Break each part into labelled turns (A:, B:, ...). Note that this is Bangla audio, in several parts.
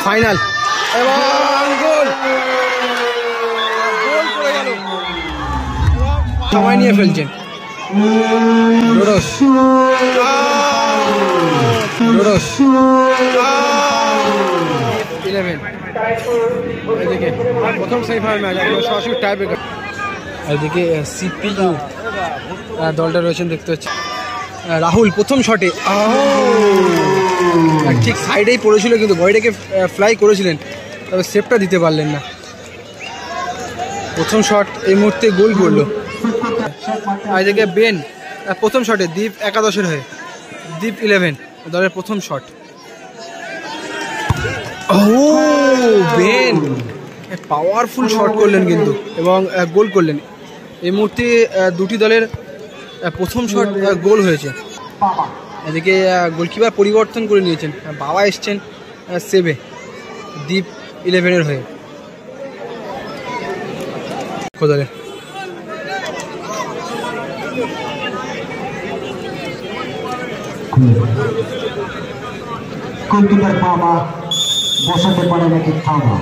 A: ফাইনাল এবং গোল গোল করে গেল, সময় নিয়ে ফেলছেন ডোডোস। ডোডোস 11। এদিকে প্রথম সেমিফাইনাল ম্যাচ সরাসরি টাই ব্রেকার। এদিকে সিপিইউ দলটা রয়েছেন দেখতে পাচ্ছি। রাহুল প্রথম শটে ঠিক সাইডেই পড়েছিল, কিন্তু বডিটাকে ফ্লাই করেছিলেন, তবে সেভটা দিতে পারলেন না। প্রথম শট এই মুহূর্তে গোল করলো। এদিকে বেন প্রথম শটে দীপ একাদশের হয়ে, দীপ 11 দলের প্রথম শট। ও বেন পাওয়ারফুল শট করলেন কিন্তু এবং গোল করলেন। এই মুহূর্তে দুটি দলের প্রথম শট গোল হয়েছে। এদিকে গোলকিপার পরিবর্তন করে নিয়েছেন, বাবা এসছেন সেভে দীপ 11-এর হয়ে। খোদারে
B: গোলকিপার বাবা বসাতে পারে নাকি থামা।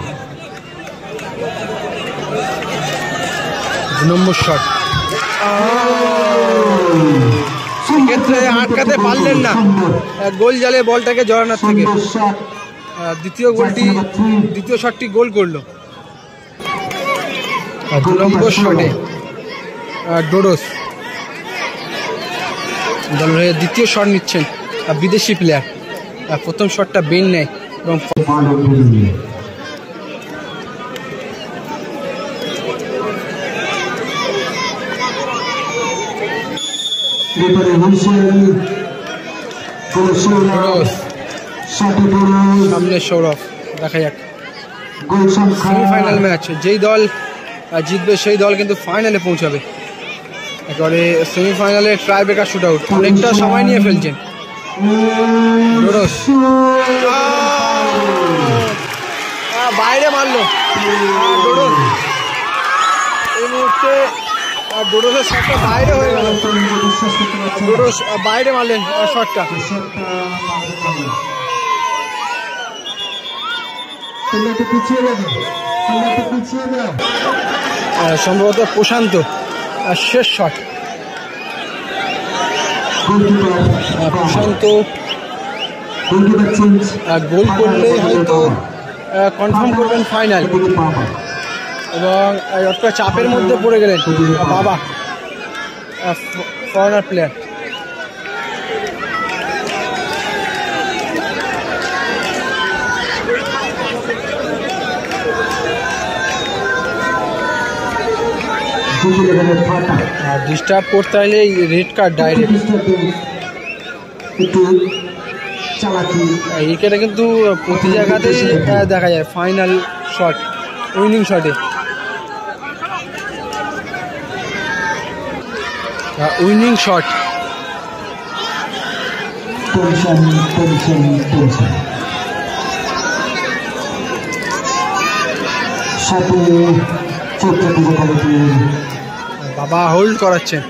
A: 2 নম্বর শট, সেক্ষেত্রে আটকাতে পারলেন না, গোল জালে বলটাকে জড়ানোর থেকে। দ্বিতীয় শটটি গোল করলো। 2 নম্বর শটে ডোডোস দলের হয়ে দ্বিতীয় শট নিচ্ছেন বিদেশি প্লেয়ার। প্রথম শটটা বেন নেয় এবং সামনে সৌরভ। দেখা যাক সেমিফাইনাল ম্যাচ, যেই দল জিতবে সেই দল কিন্তু ফাইনালে পৌঁছাবে। একেবারে সেমিফাইনালে ট্রাই ব্রেকার শুট আউট, অনেকটা সময় নিয়ে ফেলছেন ডোডোস। বাইরে মারলো ডোডোস, এই মুহূর্তে ডোডোসের শটটা বাইরে হয়ে গেল। ডোডোস বাইরে মারলেন শটটা। সম্ভবত প্রশান্ত শেষ শট। প্রশান্ত গোল করলেই হয়তো কনফার্ম করবেন ফাইনাল, এবং একটা চাপের মধ্যে পড়ে গেলেন বাবা ফরেনার প্লেয়ার। ডিস্টার্ব করতে হলে রেড কার্ড ডাইরেক্ট। উইকেটে কিন্তু প্রতি জায়গাতেই দেখা যায় ফাইনাল শট, উইনিং শটে। উইনিং শট বাবা হোল্ড করাচ্ছেন।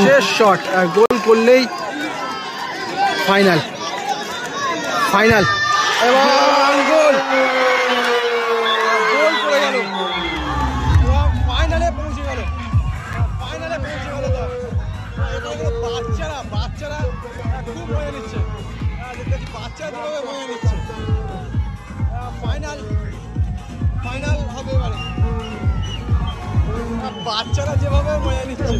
A: শেষ শট, গোল করলেই ফাইনাল। ফাইনাল এবং গোল গোল করে গেল, ফাইনালে পৌঁছে গেল। ফাইনালে পৌঁছে গেল। বাচ্চারা খুব মজা নিচ্ছে, বাচ্চারা যেভাবে মজা নিচ্ছে। ফাইনাল হবে এবারে, বাচ্চারা যেভাবে মজা নিচ্ছে।